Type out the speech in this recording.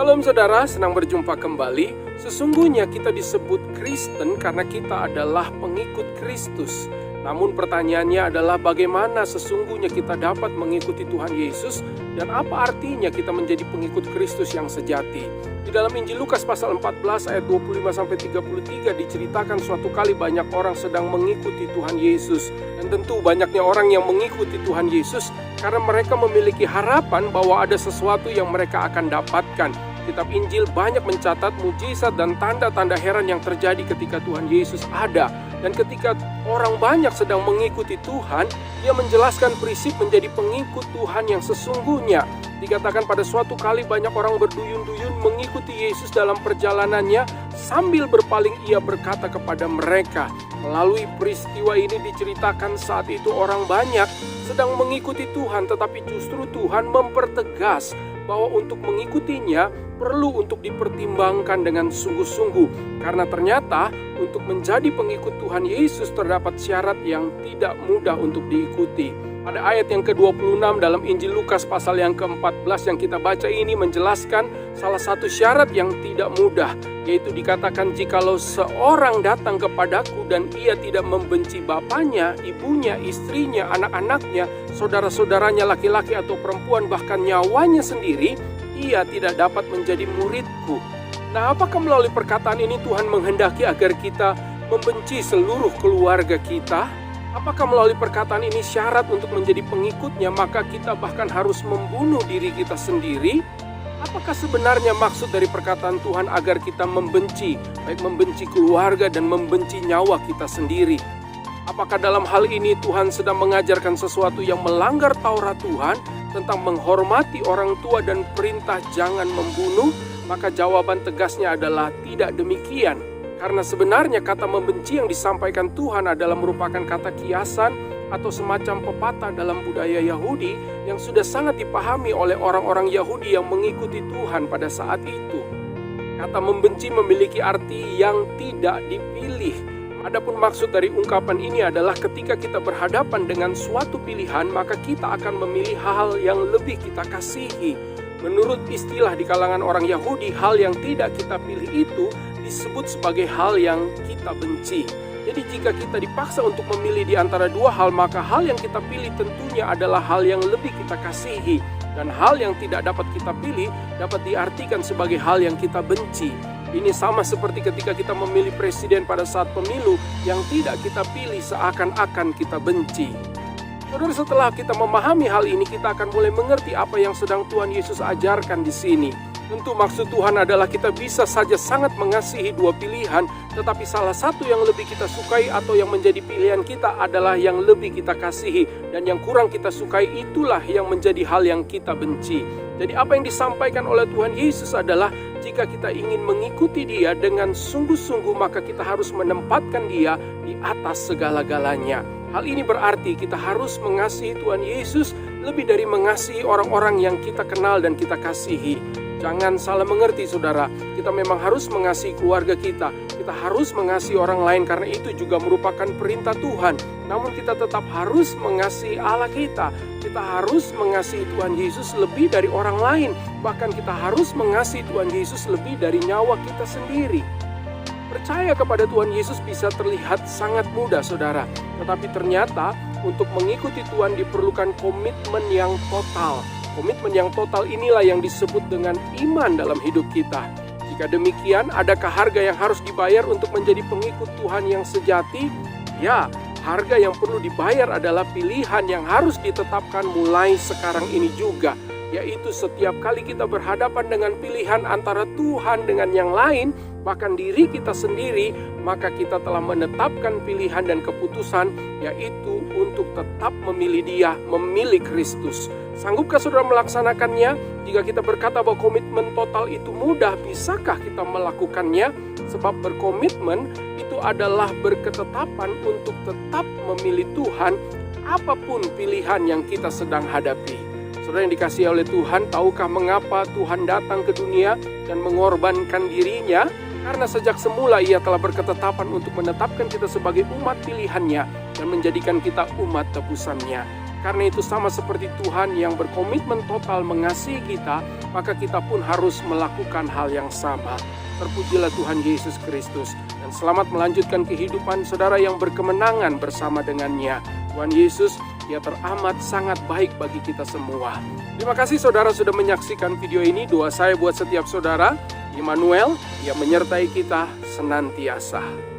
Shalom saudara, senang berjumpa kembali. Sesungguhnya kita disebut Kristen karena kita adalah pengikut Kristus. Namun pertanyaannya adalah bagaimana sesungguhnya kita dapat mengikuti Tuhan Yesus dan apa artinya kita menjadi pengikut Kristus yang sejati. Di dalam Injil Lukas pasal 14 ayat 25-33 diceritakan suatu kali banyak orang sedang mengikuti Tuhan Yesus. Dan tentu banyaknya orang yang mengikuti Tuhan Yesus karena mereka memiliki harapan bahwa ada sesuatu yang mereka akan dapatkan. Kitab Injil banyak mencatat mujizat dan tanda-tanda heran yang terjadi ketika Tuhan Yesus ada. Dan ketika orang banyak sedang mengikuti Tuhan, Dia menjelaskan prinsip menjadi pengikut Tuhan yang sesungguhnya. Dikatakan pada suatu kali banyak orang berduyun-duyun mengikuti Yesus dalam perjalanannya, sambil berpaling Ia berkata kepada mereka. Melalui peristiwa ini diceritakan saat itu orang banyak sedang mengikuti Tuhan, tetapi justru Tuhan mempertegas bahwa untuk mengikutinya perlu untuk dipertimbangkan dengan sungguh-sungguh. Karena ternyata untuk menjadi pengikut Tuhan Yesus terdapat syarat yang tidak mudah untuk diikuti. Pada ayat yang ke-26 dalam Injil Lukas pasal yang ke-14 yang kita baca ini menjelaskan salah satu syarat yang tidak mudah, yaitu dikatakan jikalau seorang datang kepadaku dan ia tidak membenci bapaknya, ibunya, istrinya, anak-anaknya, saudara-saudaranya laki-laki atau perempuan, bahkan nyawanya sendiri, ia tidak dapat menjadi muridku. Nah, apakah melalui perkataan ini Tuhan menghendaki agar kita membenci seluruh keluarga kita? Apakah melalui perkataan ini syarat untuk menjadi pengikutnya maka kita bahkan harus membunuh diri kita sendiri? Apakah sebenarnya maksud dari perkataan Tuhan agar kita membenci, baik membenci keluarga dan membenci nyawa kita sendiri? Apakah dalam hal ini Tuhan sedang mengajarkan sesuatu yang melanggar Taurat Tuhan tentang menghormati orang tua dan perintah jangan membunuh? Maka jawaban tegasnya adalah tidak demikian. Karena sebenarnya kata membenci yang disampaikan Tuhan adalah merupakan kata kiasan atau semacam pepatah dalam budaya Yahudi yang sudah sangat dipahami oleh orang-orang Yahudi yang mengikuti Tuhan pada saat itu. Kata membenci memiliki arti yang tidak dipilih. Adapun maksud dari ungkapan ini adalah ketika kita berhadapan dengan suatu pilihan, maka kita akan memilih hal yang lebih kita kasihi. Menurut istilah di kalangan orang Yahudi, hal yang tidak kita pilih itu disebut sebagai hal yang kita benci. Jadi jika kita dipaksa untuk memilih di antara dua hal, maka hal yang kita pilih tentunya adalah hal yang lebih kita kasihi. Dan hal yang tidak dapat kita pilih dapat diartikan sebagai hal yang kita benci. Ini sama seperti ketika kita memilih presiden pada saat pemilu, yang tidak kita pilih seakan-akan kita benci. Saudara, setelah kita memahami hal ini, kita akan mulai mengerti apa yang sedang Tuhan Yesus ajarkan di sini. Tentu maksud Tuhan adalah kita bisa saja sangat mengasihi dua pilihan, tetapi salah satu yang lebih kita sukai atau yang menjadi pilihan kita adalah yang lebih kita kasihi, dan yang kurang kita sukai itulah yang menjadi hal yang kita benci. Jadi apa yang disampaikan oleh Tuhan Yesus adalah jika kita ingin mengikuti Dia dengan sungguh-sungguh, maka kita harus menempatkan Dia di atas segala-galanya. Hal ini berarti kita harus mengasihi Tuhan Yesus lebih dari mengasihi orang-orang yang kita kenal dan kita kasihi. Jangan salah mengerti saudara, kita memang harus mengasihi keluarga kita. Kita harus mengasihi orang lain karena itu juga merupakan perintah Tuhan. Namun kita tetap harus mengasihi Allah kita. Kita harus mengasihi Tuhan Yesus lebih dari orang lain. Bahkan kita harus mengasihi Tuhan Yesus lebih dari nyawa kita sendiri. Percaya kepada Tuhan Yesus bisa terlihat sangat mudah saudara. Tetapi ternyata untuk mengikuti Tuhan diperlukan komitmen yang total. Komitmen yang total inilah yang disebut dengan iman dalam hidup kita. Jika demikian, adakah harga yang harus dibayar untuk menjadi pengikut Tuhan yang sejati? Ya, harga yang perlu dibayar adalah pilihan yang harus ditetapkan mulai sekarang ini juga. Yaitu setiap kali kita berhadapan dengan pilihan antara Tuhan dengan yang lain, bahkan diri kita sendiri, maka kita telah menetapkan pilihan dan keputusan, yaitu untuk tetap memilih Dia, memilih Kristus. Sanggupkah saudara melaksanakannya? Jika kita berkata bahwa komitmen total itu mudah, bisakah kita melakukannya? Sebab berkomitmen itu adalah berketetapan untuk tetap memilih Tuhan, apapun pilihan yang kita sedang hadapi. Saudara yang dikasihi oleh Tuhan, tahukah mengapa Tuhan datang ke dunia dan mengorbankan dirinya? Karena sejak semula Ia telah berketetapan untuk menetapkan kita sebagai umat pilihannya dan menjadikan kita umat tebusannya. Karena itu sama seperti Tuhan yang berkomitmen total mengasihi kita, maka kita pun harus melakukan hal yang sama. Terpujilah Tuhan Yesus Kristus, dan selamat melanjutkan kehidupan saudara yang berkemenangan bersama dengannya. Tuhan Yesus, Dia teramat sangat baik bagi kita semua. Terima kasih saudara sudah menyaksikan video ini. Doa saya buat setiap saudara, Immanuel, Dia menyertai kita senantiasa.